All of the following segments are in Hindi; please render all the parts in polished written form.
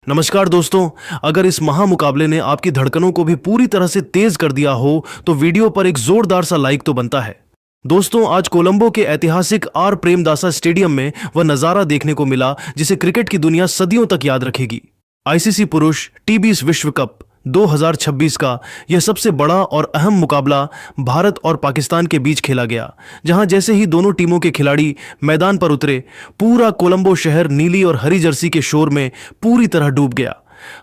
नमस्कार दोस्तों, अगर इस महामुकाबले ने आपकी धड़कनों को भी पूरी तरह से तेज कर दिया हो तो वीडियो पर एक जोरदार सा लाइक तो बनता है। दोस्तों, आज कोलंबो के ऐतिहासिक आर प्रेमदासा स्टेडियम में वह नजारा देखने को मिला जिसे क्रिकेट की दुनिया सदियों तक याद रखेगी। आईसीसी पुरुष टी20 विश्व कप 2026 का यह सबसे बड़ा और अहम मुकाबला भारत और पाकिस्तान के बीच खेला गया, जहां जैसे ही दोनों टीमों के खिलाड़ी मैदान पर उतरे, पूरा कोलंबो शहर नीली और हरी जर्सी के शोर में पूरी तरह डूब गया।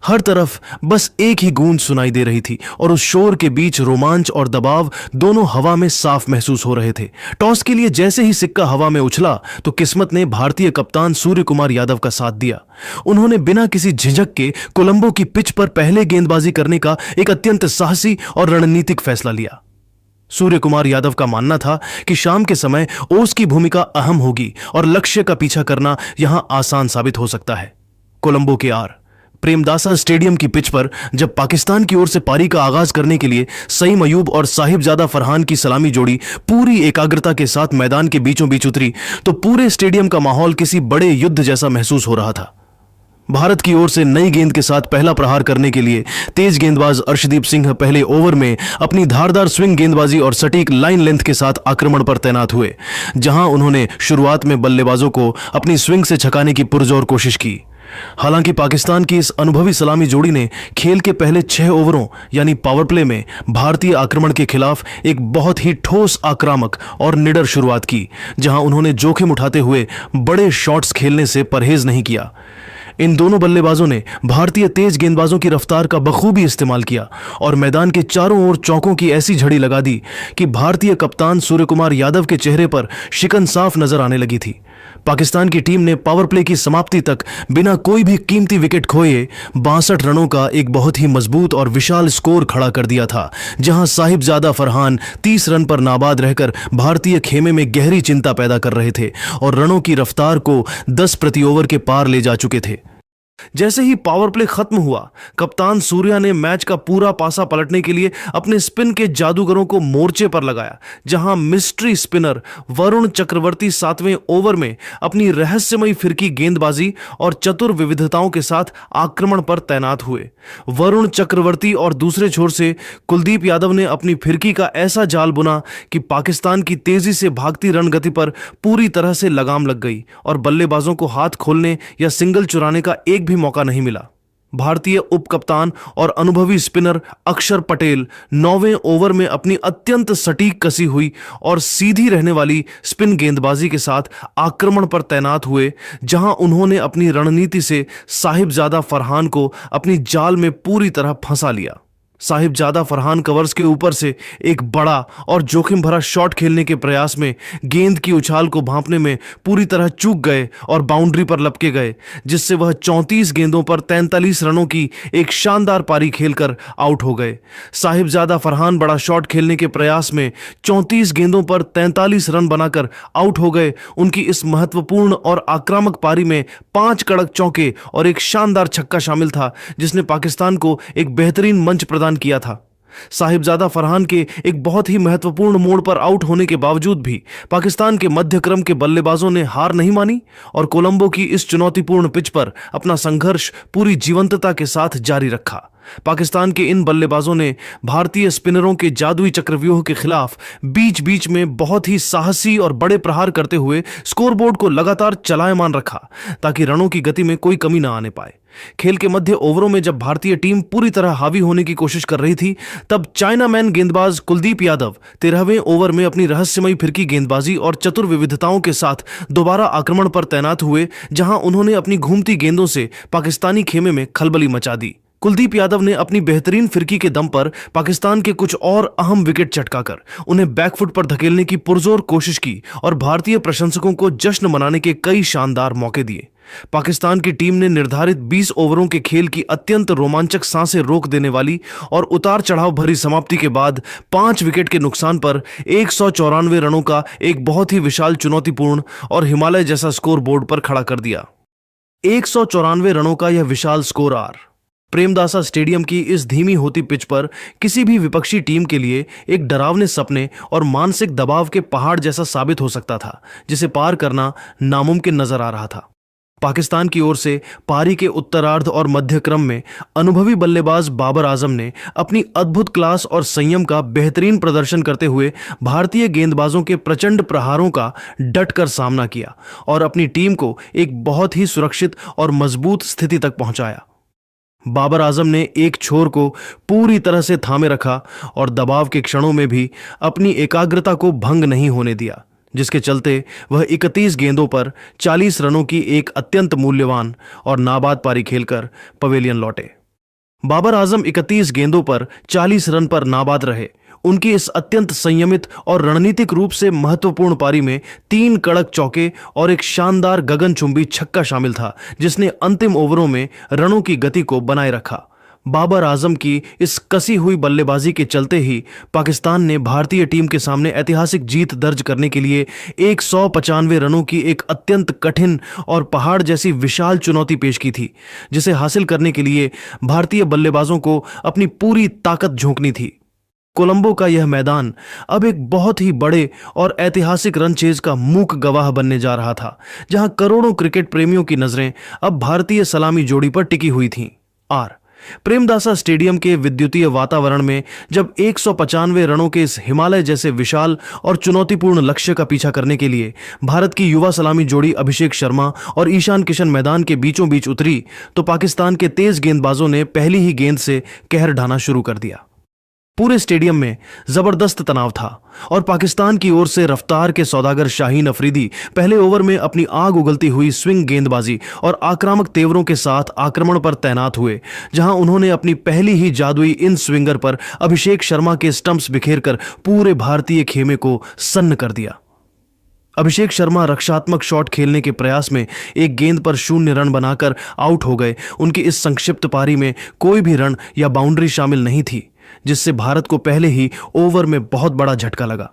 हर तरफ बस एक ही गूंज सुनाई दे रही थी और उस शोर के बीच रोमांच और दबाव दोनों हवा में साफ महसूस हो रहे थे। टॉस के लिए जैसे ही सिक्का हवा में उछला तो किस्मत ने भारतीय कप्तान सूर्य कुमार यादव का साथ दिया। उन्होंने बिना किसी झिझक के कोलंबो की पिच पर पहले गेंदबाजी करने का एक अत्यंत साहसी और रणनीतिक फैसला लिया। सूर्य कुमार यादव का मानना था कि शाम के समय ओस की भूमिका अहम होगी और लक्ष्य का पीछा करना यहां आसान साबित हो सकता है। कोलंबो के आर प्रेमदासा स्टेडियम की पिच पर जब पाकिस्तान की ओर से पारी का आगाज करने के लिए सईम अयूब और साहिबजादा फरहान की सलामी जोड़ी पूरी एकाग्रता के साथ मैदान के बीचों बीच उतरी तो पूरे स्टेडियम का माहौल किसी बड़े युद्ध जैसा महसूस हो रहा था। भारत की ओर से नई गेंद के साथ पहला प्रहार करने के लिए तेज गेंदबाज अर्शदीप सिंह पहले ओवर में अपनी धारदार स्विंग गेंदबाजी और सटीक लाइन लेंथ के साथ आक्रमण पर तैनात हुए, जहां उन्होंने शुरुआत में बल्लेबाजों को अपनी स्विंग से छकाने की पुरजोर कोशिश की। हालांकि पाकिस्तान की इस अनुभवी सलामी जोड़ी ने खेल के पहले 6 ओवरों यानी पावर प्ले में भारतीय आक्रमण के खिलाफ एक बहुत ही ठोस, आक्रामक और निडर शुरुआत की, जहां उन्होंने जोखिम उठाते हुए बड़े शॉट्स खेलने से परहेज नहीं किया। इन दोनों बल्लेबाजों ने भारतीय तेज गेंदबाजों की रफ्तार का बखूबी इस्तेमाल किया और मैदान के चारों ओर चौकों की ऐसी झड़ी लगा दी कि भारतीय कप्तान सूर्य कुमार यादव के चेहरे पर शिकन साफ नजर आने लगी थी। पाकिस्तान की टीम ने पावर प्ले की समाप्ति तक बिना कोई भी कीमती विकेट खोए 62 रनों का एक बहुत ही मजबूत और विशाल स्कोर खड़ा कर दिया था, जहां साहिबजादा फरहान 30 रन पर नाबाद रहकर भारतीय खेमे में गहरी चिंता पैदा कर रहे थे और रनों की रफ्तार को 10 प्रति ओवर के पार ले जा चुके थे। जैसे ही पावर प्ले खत्म हुआ, कप्तान सूर्या ने मैच का पूरा पासा पलटने के लिए अपने स्पिन के जादूगरों को मोर्चे पर लगाया, जहां mystery spinner Varun Chakravarthy 7वें over में अपनी रहस्यमयी फिरकी गेंदबाजी और चतुर विविधताओं के साथ आक्रमण पर तैनात हुए। वरुण चक्रवर्ती और दूसरे छोर से कुलदीप यादव ने अपनी फिरकी का ऐसा जाल बुना कि पाकिस्तान की तेजी से भागती रन गति पर पूरी तरह से लगाम लग गई और बल्लेबाजों को हाथ खोलने या सिंगल चुराने का एक भी मौका नहीं मिला। भारतीय उप कप्तान और अनुभवी स्पिनर अक्षर पटेल 9वें ओवर में अपनी अत्यंत सटीक कसी हुई और सीधी रहने वाली स्पिन गेंदबाजी के साथ आक्रमण पर तैनात हुए, जहां उन्होंने अपनी रणनीति से साहिबजादा फरहान को अपनी जाल में पूरी तरह फंसा लिया। साहिबजादा फरहान कवर्स के ऊपर से एक बड़ा और जोखिम भरा शॉट खेलने के प्रयास में गेंद की उछाल को भांपने में पूरी तरह चूक गए और बाउंड्री पर लपके गए, जिससे वह 34 गेंदों पर 43 रनों की एक शानदार पारी खेलकर आउट हो गए। साहिबजादा फरहान बड़ा शॉट खेलने के प्रयास में 34 गेंदों पर 43 रन बनाकर आउट हो गए। उनकी इस महत्वपूर्ण और आक्रामक पारी में 5 कड़क चौके और एक शानदार छक्का शामिल था, जिसने पाकिस्तान को एक बेहतरीन मंच प्रदान किया था। साहिबजादा फरहान के एक बहुत ही महत्वपूर्ण मोड़ पर आउट होने के बावजूद भी पाकिस्तान के मध्य क्रम के बल्लेबाजों ने हार नहीं मानी और कोलंबो की इस चुनौतीपूर्ण पिच पर अपना संघर्ष पूरी जीवंतता के साथ जारी रखा। पाकिस्तान के इन बल्लेबाजों ने भारतीय स्पिनरों के जादुई चक्रव्यूह के खिलाफ बीच बीच में बहुत ही साहसी और बड़े प्रहार करते हुए स्कोरबोर्ड को लगातार चलायमान रखा, ताकि रनों की गति में कोई कमी न आने पाए। खेल के मध्य ओवरों में जब भारतीय टीम पूरी तरह हावी होने की कोशिश कर रही थी, तब चाइनामैन गेंदबाज कुलदीप यादव 13वें ओवर में अपनी रहस्यमयी फिरकी गेंदबाजी और चतुर विविधताओं के साथ दोबारा आक्रमण पर तैनात हुए, जहां उन्होंने अपनी घूमती गेंदों से पाकिस्तानी खेमे में खलबली मचा दी। कुलदीप यादव ने अपनी बेहतरीन फिरकी के दम पर पाकिस्तान के कुछ और अहम विकेट चटकाकर उन्हें बैकफुट पर धकेलने की पुरजोर कोशिश की और भारतीय प्रशंसकों को जश्न मनाने के कई शानदार मौके दिए। पाकिस्तान की टीम ने निर्धारित 20 ओवरों के खेल की अत्यंत रोमांचक सांसें रोक देने वाली और उतार चढ़ाव भरी समाप्ति के बाद 5 विकेट के नुकसान पर 194 रनों का एक बहुत ही विशाल, चुनौतीपूर्ण और हिमालय जैसा स्कोर बोर्ड पर खड़ा कर दिया। 194 रनों का यह विशाल स्कोर आर प्रेमदासा स्टेडियम की इस धीमी होती पिच पर किसी भी विपक्षी टीम के लिए एक डरावने सपने और मानसिक दबाव के पहाड़ जैसा साबित हो सकता था, जिसे पार करना नामुमकिन नजर आ रहा था। पाकिस्तान की ओर से पारी के उत्तरार्ध और मध्य क्रम में अनुभवी बल्लेबाज बाबर आजम ने अपनी अद्भुत क्लास और संयम का बेहतरीन प्रदर्शन करते हुए भारतीय गेंदबाजों के प्रचंड प्रहारों का डटकर सामना किया और अपनी टीम को एक बहुत ही सुरक्षित और मजबूत स्थिति तक पहुंचाया। बाबर आजम ने एक छोर को पूरी तरह से थामे रखा और दबाव के क्षणों में भी अपनी एकाग्रता को भंग नहीं होने दिया, जिसके चलते वह 31 गेंदों पर 40 रनों की एक अत्यंत मूल्यवान और नाबाद पारी खेलकर पवेलियन लौटे। बाबर आजम 31 गेंदों पर 40 रन पर नाबाद रहे। उनकी इस अत्यंत संयमित और रणनीतिक रूप से महत्वपूर्ण पारी में 3 कड़क चौके और एक शानदार गगनचुंबी छक्का शामिल था, जिसने अंतिम ओवरों में रनों की गति को बनाए रखा। बाबर आजम की इस कसी हुई बल्लेबाजी के चलते ही पाकिस्तान ने भारतीय टीम के सामने ऐतिहासिक जीत दर्ज करने के लिए 195 रनों की एक अत्यंत कठिन और पहाड़ जैसी विशाल चुनौती पेश की थी, जिसे हासिल करने के लिए भारतीय बल्लेबाजों को अपनी पूरी ताकत झोंकनी थी। कोलंबो का यह मैदान अब एक बहुत ही बड़े और ऐतिहासिक रन चेज का मूक गवाह बनने जा रहा था, जहां करोड़ों क्रिकेट प्रेमियों की नजरें अब भारतीय सलामी जोड़ी पर टिकी हुई थीं। प्रेमदासा स्टेडियम के विद्युतीय वातावरण में जब 195 रनों के इस हिमालय जैसे विशाल और चुनौतीपूर्ण लक्ष्य का पीछा करने के लिए भारत की युवा सलामी जोड़ी अभिषेक शर्मा और ईशान किशन मैदान के बीचों बीच उतरी, तो पाकिस्तान के तेज गेंदबाजों ने पहली ही गेंद से कहर ढाना शुरू कर दिया। पूरे स्टेडियम में जबरदस्त तनाव था और पाकिस्तान की ओर से रफ्तार के सौदागर शाहीन अफरीदी पहले ओवर में अपनी आग उगलती हुई स्विंग गेंदबाजी और आक्रामक तेवरों के साथ आक्रमण पर तैनात हुए, जहां उन्होंने अपनी पहली ही जादुई इन स्विंगर पर अभिषेक शर्मा के स्टंप्स बिखेरकर पूरे भारतीय खेमे को सन्न कर दिया। अभिषेक शर्मा रक्षात्मक शॉट खेलने के प्रयास में एक गेंद पर 0 रन बनाकर आउट हो गए। उनकी इस संक्षिप्त पारी में कोई भी रन या बाउंड्री शामिल नहीं थी, जिससे भारत को पहले ही ओवर में बहुत बड़ा झटका लगा।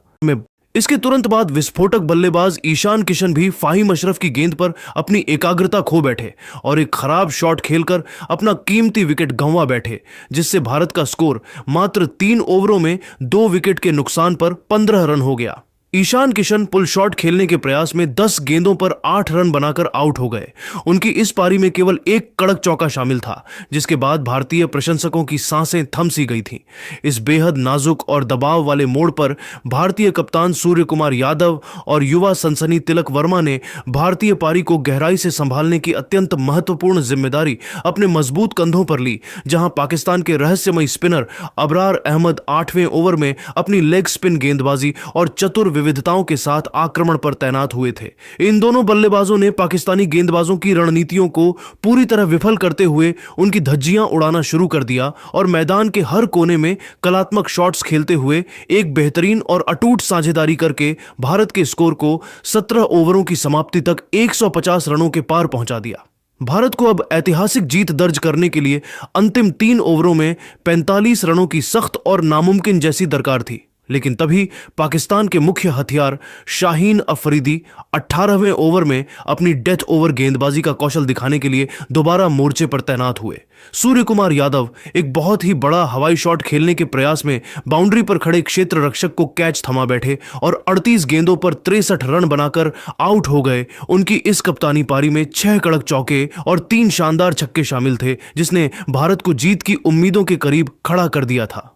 इसके तुरंत बाद विस्फोटक बल्लेबाज ईशान किशन भी फाहिम अशरफ की गेंद पर अपनी एकाग्रता खो बैठे और एक खराब शॉट खेलकर अपना कीमती विकेट गंवा बैठे, जिससे भारत का स्कोर मात्र 3 ओवरों में 2 विकेट के नुकसान पर 15 रन हो गया। ईशान किशन पुल शॉट खेलने के प्रयास में 10 गेंदों पर 8 रन बनाकर आउट हो गए। उनकी इस पारी में केवल एक कड़क चौका शामिल था, जिसके बाद भारतीय प्रशंसकों की सांसें थम सी गई थीं। इस बेहद नाजुक और दबाव वाले मोड़ पर भारतीय कप्तान सूर्य कुमार यादव और युवा सनसनी तिलक वर्मा ने भारतीय पारी को गहराई से संभालने की अत्यंत महत्वपूर्ण जिम्मेदारी अपने मजबूत कंधों पर ली, जहां पाकिस्तान के रहस्यमयी स्पिनर अबरार अहमद 8वें ओवर में अपनी लेग स्पिन गेंदबाजी और चतुर विविधताओं के साथ आक्रमण पर तैनात हुए थे। इन दोनों बल्लेबाजों ने पाकिस्तानी गेंदबाजों की रणनीतियों को पूरी तरह विफल करते हुए उनकी धज्जियां उड़ाना शुरू कर दिया और मैदान के हर कोने में कलात्मक शॉट्स खेलते हुए एक बेहतरीन और अटूट साझेदारी करके भारत के स्कोर को 17 ओवरों की समाप्ति तक 150 रनों के पार पहुंचा दिया। भारत को अब ऐतिहासिक जीत दर्ज करने के लिए अंतिम 3 ओवरों में 45 रनों की सख्त और नामुमकिन जैसी दरकार थी, लेकिन तभी पाकिस्तान के मुख्य हथियार शाहीन अफरीदी 18वें ओवर में अपनी डेथ ओवर गेंदबाजी का कौशल दिखाने के लिए दोबारा मोर्चे पर तैनात हुए। सूर्य कुमार यादव एक बहुत ही बड़ा हवाई शॉट खेलने के प्रयास में बाउंड्री पर खड़े क्षेत्र रक्षक को कैच थमा बैठे और 38 गेंदों पर 63 रन बनाकर आउट हो गए। उनकी इस कप्तानी पारी में 6 कड़क चौके और 3 शानदार छक्के शामिल थे, जिसने भारत को जीत की उम्मीदों के करीब खड़ा कर दिया था।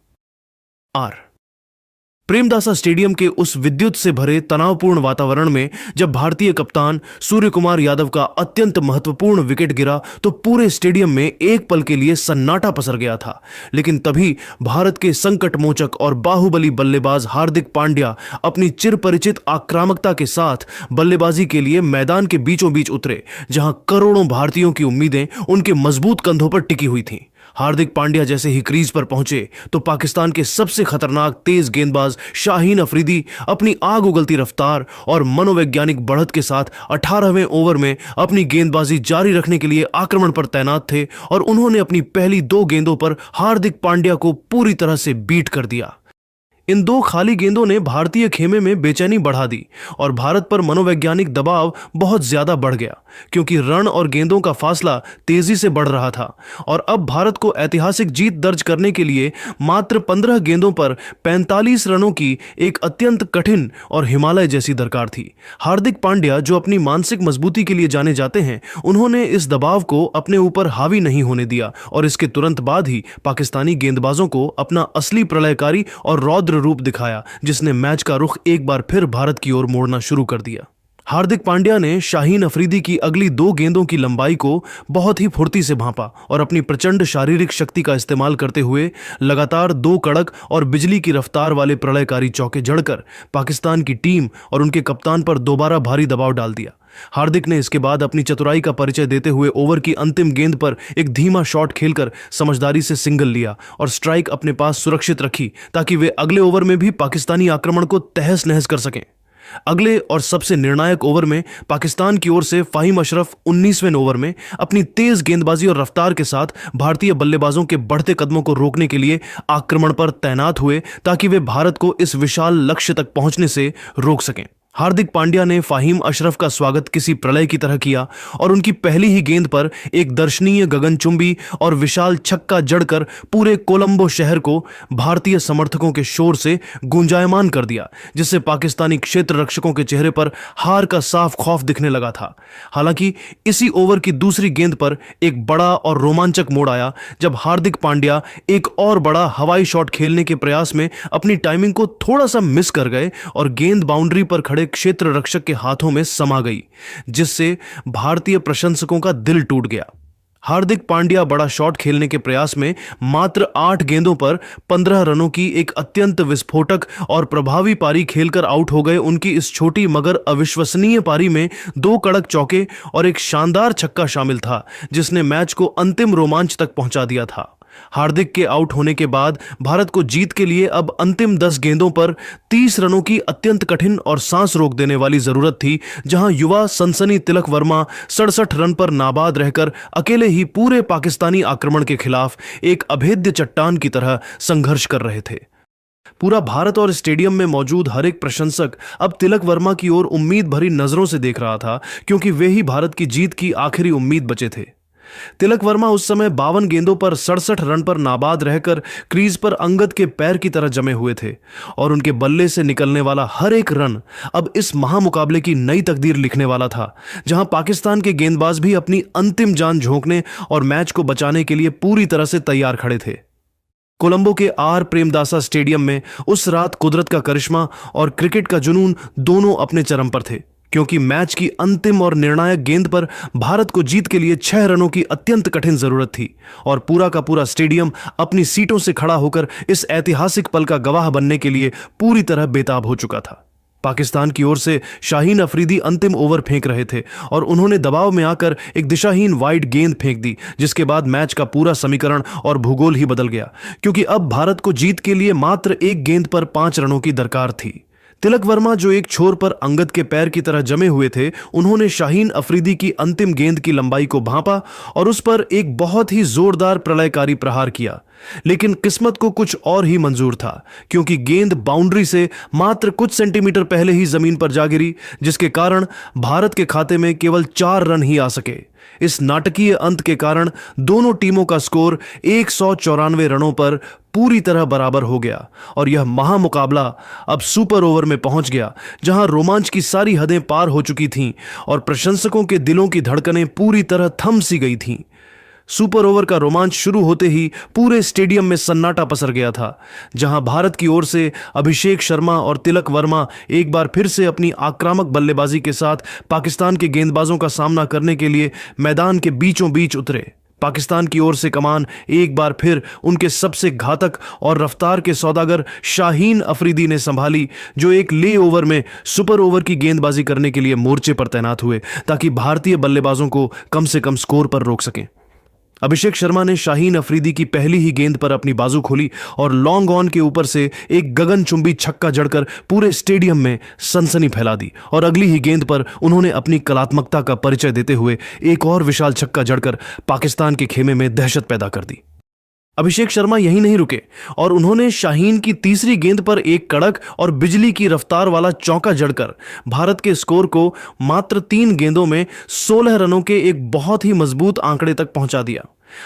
प्रेमदासा स्टेडियम के उस विद्युत से भरे तनावपूर्ण वातावरण में जब भारतीय कप्तान सूर्य कुमार यादव का अत्यंत महत्वपूर्ण विकेट गिरा, तो पूरे स्टेडियम में एक पल के लिए सन्नाटा पसर गया था। लेकिन तभी भारत के संकटमोचक और बाहुबली बल्लेबाज हार्दिक पांड्या अपनी चिरपरिचित आक्रामकता के साथ बल्लेबाजी के लिए मैदान के बीचों बीच उतरे, जहां करोड़ों भारतीयों की उम्मीदें उनके मजबूत कंधों पर टिकी हुई थीं। हार्दिक पांड्या जैसे ही क्रीज पर पहुंचे तो पाकिस्तान के सबसे खतरनाक तेज गेंदबाज शाहीन अफरीदी अपनी आग उगलती रफ्तार और मनोवैज्ञानिक बढ़त के साथ 18वें ओवर में अपनी गेंदबाजी जारी रखने के लिए आक्रमण पर तैनात थे और उन्होंने अपनी पहली 2 गेंदों पर हार्दिक पांड्या को पूरी तरह से बीट कर दिया। इन दो खाली गेंदों ने भारतीय खेमे में बेचैनी बढ़ा दी और भारत पर मनोवैज्ञानिक दबाव बहुत ज्यादा बढ़ गया, क्योंकि रन और गेंदों का फासला तेजी से बढ़ रहा था और अब भारत को ऐतिहासिक जीत दर्ज करने के लिए मात्र 15 गेंदों पर 45 रनों की एक अत्यंत कठिन और हिमालय जैसी दरकार थी। हार्दिक पांड्या, जो अपनी मानसिक मजबूती के लिए जाने जाते हैं, उन्होंने इस दबाव को अपने ऊपर हावी नहीं होने दिया और इसके तुरंत बाद ही पाकिस्तानी गेंदबाजों को अपना असली प्रलयकारी और रौद्र रूप दिखाया, जिसने मैच का रुख एक बार फिर भारत की ओर मोड़ना शुरू कर दिया। हार्दिक पांड्या ने शाहीन अफरीदी की अगली 2 गेंदों की लंबाई को बहुत ही फुर्ती से भांपा और अपनी प्रचंड शारीरिक शक्ति का इस्तेमाल करते हुए लगातार 2 कड़क और बिजली की रफ्तार वाले प्रलयकारी चौके जड़कर पाकिस्तान की टीम और उनके कप्तान पर दोबारा भारी दबाव डाल दिया। हार्दिक ने इसके बाद अपनी चतुराई का परिचय देते हुए ओवर की अंतिम गेंद पर एक धीमा शॉट खेलकर समझदारी से सिंगल लिया और स्ट्राइक अपने पास सुरक्षित रखी, ताकि वे अगले ओवर में भी पाकिस्तानी आक्रमण को तहस नहस कर सकें। अगले और सबसे निर्णायक ओवर में पाकिस्तान की ओर से फाहिम अशरफ 19वें ओवर में अपनी तेज गेंदबाजी और रफ्तार के साथ भारतीय बल्लेबाजों के बढ़ते कदमों को रोकने के लिए आक्रमण पर तैनात हुए, ताकि वे भारत को इस विशाल लक्ष्य तक पहुंचने से रोक सकें। हार्दिक पांड्या ने फाहिम अशरफ का स्वागत किसी प्रलय की तरह किया और उनकी पहली ही गेंद पर एक दर्शनीय गगनचुंबी और विशाल छक्का जड़कर पूरे कोलंबो शहर को भारतीय समर्थकों के शोर से गुंजायमान कर दिया, जिससे पाकिस्तानी क्षेत्र रक्षकों के चेहरे पर हार का साफ खौफ दिखने लगा था। हालांकि इसी ओवर की दूसरी गेंद पर एक बड़ा और रोमांचक मोड़ आया, जब हार्दिक पांड्या एक और बड़ा हवाई शॉट खेलने के प्रयास में अपनी टाइमिंग को थोड़ा सा मिस कर गए और गेंद बाउंड्री पर खड़े क्षेत्र रक्षक के हाथों में समा गई, जिससे भारतीय प्रशंसकों का दिल टूट गया। हार्दिक पांड्या बड़ा शॉट खेलने के प्रयास में मात्र 8 गेंदों पर 15 रनों की एक अत्यंत विस्फोटक और प्रभावी पारी खेलकर आउट हो गए। उनकी इस छोटी मगर अविश्वसनीय पारी में 2 कड़क चौके और एक शानदार छक्का शामिल था, जिसने मैच को अंतिम रोमांच तक पहुंचा दिया था। हार्दिक के आउट होने के बाद भारत को जीत के लिए अब अंतिम 10 गेंदों पर 30 रनों की अत्यंत कठिन और सांस रोक देने वाली जरूरत थी, जहां युवा सनसनी तिलक वर्मा 67 रन पर नाबाद रहकर अकेले ही पूरे पाकिस्तानी आक्रमण के खिलाफ एक अभेद्य चट्टान की तरह संघर्ष कर रहे थे। पूरा भारत और स्टेडियम में मौजूद हर एक प्रशंसक अब तिलक वर्मा की ओर उम्मीद भरी नजरों से देख रहा था, क्योंकि वे ही भारत की जीत की आखिरी उम्मीद बचे थे। तिलक वर्मा उस समय 52 गेंदों पर 67 रन पर नाबाद रहकर क्रीज पर अंगद के पैर की तरह जमे हुए थे और उनके बल्ले से निकलने वाला हर एक रन अब इस महामुकाबले की नई तकदीर लिखने वाला था, जहां पाकिस्तान के गेंदबाज भी अपनी अंतिम जान झोंकने और मैच को बचाने के लिए पूरी तरह से तैयार खड़े थे। कोलंबो के आर प्रेमदासा स्टेडियम में उस रात कुदरत का करिश्मा और क्रिकेट का जुनून दोनों अपने चरम पर थे, क्योंकि मैच की अंतिम और निर्णायक गेंद पर भारत को जीत के लिए 6 रनों की अत्यंत कठिन जरूरत थी और पूरा का पूरा स्टेडियम अपनी सीटों से खड़ा होकर इस ऐतिहासिक पल का गवाह बनने के लिए पूरी तरह बेताब हो चुका था। पाकिस्तान की ओर से शाहीन अफरीदी अंतिम ओवर फेंक रहे थे और उन्होंने दबाव में आकर एक दिशाहीन वाइड गेंद फेंक दी, जिसके बाद मैच का पूरा समीकरण और भूगोल ही बदल गया, क्योंकि अब भारत को जीत के लिए मात्र एक गेंद पर 5 रनों की दरकार थी। तिलक वर्मा, जो एक छोर पर अंगद के पैर की तरह जमे हुए थे, उन्होंने शाहीन अफरीदी की अंतिम गेंद की लंबाई को भांपा और उस पर एक बहुत ही जोरदार प्रलयकारी प्रहार किया। लेकिन किस्मत को कुछ और ही मंजूर था, क्योंकि गेंद बाउंड्री से मात्र कुछ सेंटीमीटर पहले ही जमीन पर जा गिरी, जिसके कारण भारत के खाते में केवल 4 रन ही आ सके। इस नाटकीय अंत के कारण दोनों टीमों का स्कोर 194 रनों पर पूरी तरह बराबर हो गया और यह महामुकाबला अब सुपर ओवर में पहुंच गया, जहां रोमांच की सारी हदें पार हो चुकी थीं और प्रशंसकों के दिलों की धड़कनें पूरी तरह थम सी गई थीं। सुपर ओवर का रोमांच शुरू होते ही पूरे स्टेडियम में सन्नाटा पसर गया था, जहां भारत की ओर से अभिषेक शर्मा और तिलक वर्मा एक बार फिर से अपनी आक्रामक बल्लेबाजी के साथ पाकिस्तान के गेंदबाजों का सामना करने के लिए मैदान के बीचों बीच उतरे। पाकिस्तान की ओर से कमान एक बार फिर उनके सबसे घातक और रफ्तार के सौदागर शाहीन अफरीदी ने संभाली, जो एक ले ओवर में सुपर ओवर की गेंदबाजी करने के लिए मोर्चे पर तैनात हुए, ताकि भारतीय बल्लेबाजों को कम से कम स्कोर पर रोक सकें। अभिषेक शर्मा ने शाहीन अफरीदी की पहली ही गेंद पर अपनी बाजू खोली और लॉन्ग ऑन के ऊपर से एक गगनचुंबी छक्का जड़कर पूरे स्टेडियम में सनसनी फैला दी और अगली ही गेंद पर उन्होंने अपनी कलात्मकता का परिचय देते हुए एक और विशाल छक्का जड़कर पाकिस्तान के खेमे में दहशत पैदा कर दी। अभिषेक शर्मा यहीं नहीं रुके और उन्होंने शाहीन की तीसरी गेंद पर एक कड़क और बिजली की रफ्तार वाला चौका जड़कर भारत के स्कोर को मात्र 3 गेंदों में 16 रनों के एक बहुत ही मजबूत आंकड़े तक पहुंचा दिया।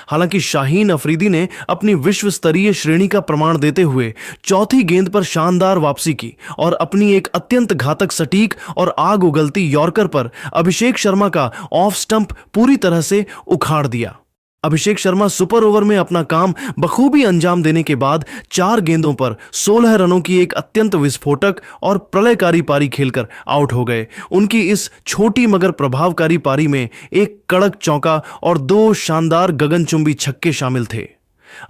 हालांकि शाहीन अफरीदी ने अपनी विश्व स्तरीय श्रेणी का प्रमाण देते हुए चौथी गेंद पर शानदार वापसी की और अपनी एक अत्यंत घातक सटीक और आग उगलती यॉर्कर पर अभिषेक शर्मा का ऑफ स्टंप पूरी तरह से उखाड़ दिया। अभिषेक शर्मा सुपर ओवर में अपना काम बखूबी अंजाम देने के बाद 4 गेंदों पर 16 रनों की एक अत्यंत विस्फोटक और प्रलयकारी पारी खेलकर आउट हो गए। उनकी इस छोटी मगर प्रभावकारी पारी में एक कड़क चौका और 2 शानदार गगनचुंबी छक्के शामिल थे।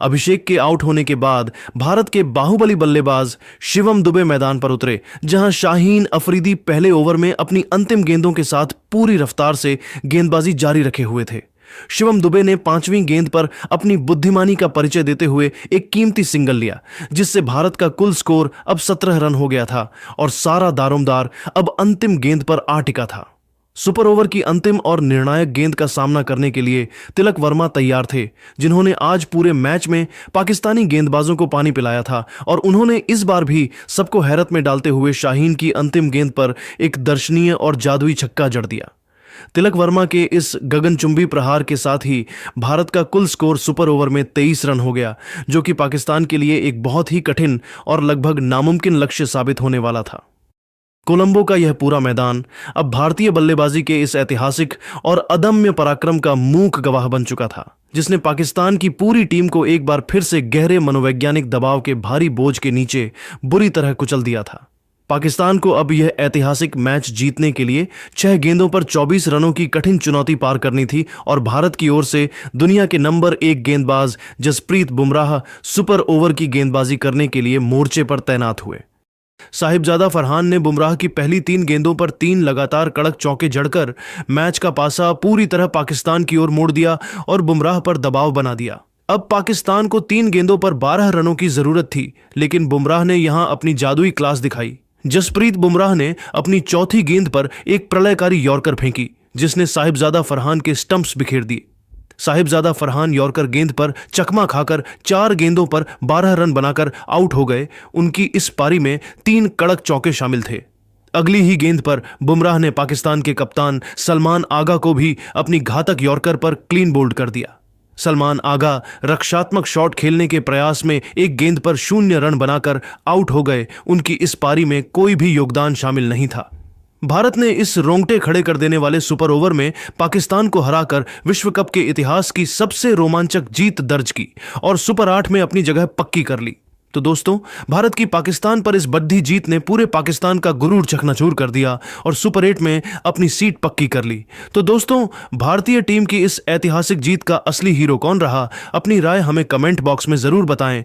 अभिषेक के आउट होने के बाद भारत के बाहुबली बल्लेबाज शिवम दुबे मैदान पर उतरे, जहां शाहीन अफरीदी पहले ओवर में अपनी अंतिम गेंदों के साथ पूरी रफ्तार से गेंदबाजी जारी रखे हुए थे। शिवम दुबे ने 5वीं गेंद पर अपनी बुद्धिमानी का परिचय देते हुए एक कीमती सिंगल लिया, जिससे भारत का कुल स्कोर अब 17 रन हो गया था और सारा दारोमदार अब अंतिम गेंद पर आ टिका था। सुपर ओवर की अंतिम और निर्णायक गेंद का सामना करने के लिए तिलक वर्मा तैयार थे, जिन्होंने आज पूरे मैच में पाकिस्तानी गेंदबाजों को पानी पिलाया था और उन्होंने इस बार भी सबको हैरत में डालते हुए शाहीन की अंतिम गेंद पर एक दर्शनीय और जादुई छक्का जड़ दिया। तिलक वर्मा के इस गगनचुंबी प्रहार के साथ ही भारत का कुल स्कोर सुपर ओवर में 23 रन हो गया, जो कि पाकिस्तान के लिए एक बहुत ही कठिन और लगभग नामुमकिन लक्ष्य साबित होने वाला था। कोलंबो का यह पूरा मैदान अब भारतीय बल्लेबाजी के इस ऐतिहासिक और अदम्य पराक्रम का मूक गवाह बन चुका था, जिसने पाकिस्तान की पूरी टीम को एक बार फिर से गहरे मनोवैज्ञानिक दबाव के भारी बोझ के नीचे बुरी तरह कुचल दिया था। पाकिस्तान को अब यह ऐतिहासिक मैच जीतने के लिए 6 गेंदों पर 24 रनों की कठिन चुनौती पार करनी थी और भारत की ओर से दुनिया के नंबर 1 गेंदबाज जसप्रीत बुमराह सुपर ओवर की गेंदबाजी करने के लिए मोर्चे पर तैनात हुए। साहिबजादा फरहान ने बुमराह की पहली 3 गेंदों पर 3 लगातार कड़क चौके जड़कर मैच का पासा पूरी तरह पाकिस्तान की ओर मोड़ दिया और बुमराह पर दबाव बना दिया। अब पाकिस्तान को 3 गेंदों पर 12 रनों की जरूरत थी, लेकिन बुमराह ने यहां अपनी जादुई क्लास दिखाई। जसप्रीत बुमराह ने अपनी चौथी गेंद पर एक प्रलयकारी यॉर्कर फेंकी, जिसने साहिबजादा फरहान के स्टंप्स बिखेर दिए। साहिबजादा फरहान यॉर्कर गेंद पर चकमा खाकर 4 गेंदों पर 12 रन बनाकर आउट हो गए। उनकी इस पारी में 3 कड़क चौके शामिल थे। अगली ही गेंद पर बुमराह ने पाकिस्तान के कप्तान सलमान आगा को भी अपनी घातक यॉर्कर पर क्लीन बोल्ड कर दिया। सलमान आगा रक्षात्मक शॉट खेलने के प्रयास में एक गेंद पर 0 रन बनाकर आउट हो गए। उनकी इस पारी में कोई भी योगदान शामिल नहीं था। भारत ने इस रोंगटे खड़े कर देने वाले सुपर ओवर में पाकिस्तान को हराकर विश्व कप के इतिहास की सबसे रोमांचक जीत दर्ज की और सुपर 8 में अपनी जगह पक्की कर ली। तो दोस्तों, भारत की पाकिस्तान पर इस बद्धी जीत ने पूरे पाकिस्तान का गुरूर चकनाचूर कर दिया और सुपर 8 में अपनी सीट पक्की कर ली। तो दोस्तों, भारतीय टीम की इस ऐतिहासिक जीत का असली हीरो कौन रहा? अपनी राय हमें कमेंट बॉक्स में जरूर बताएं।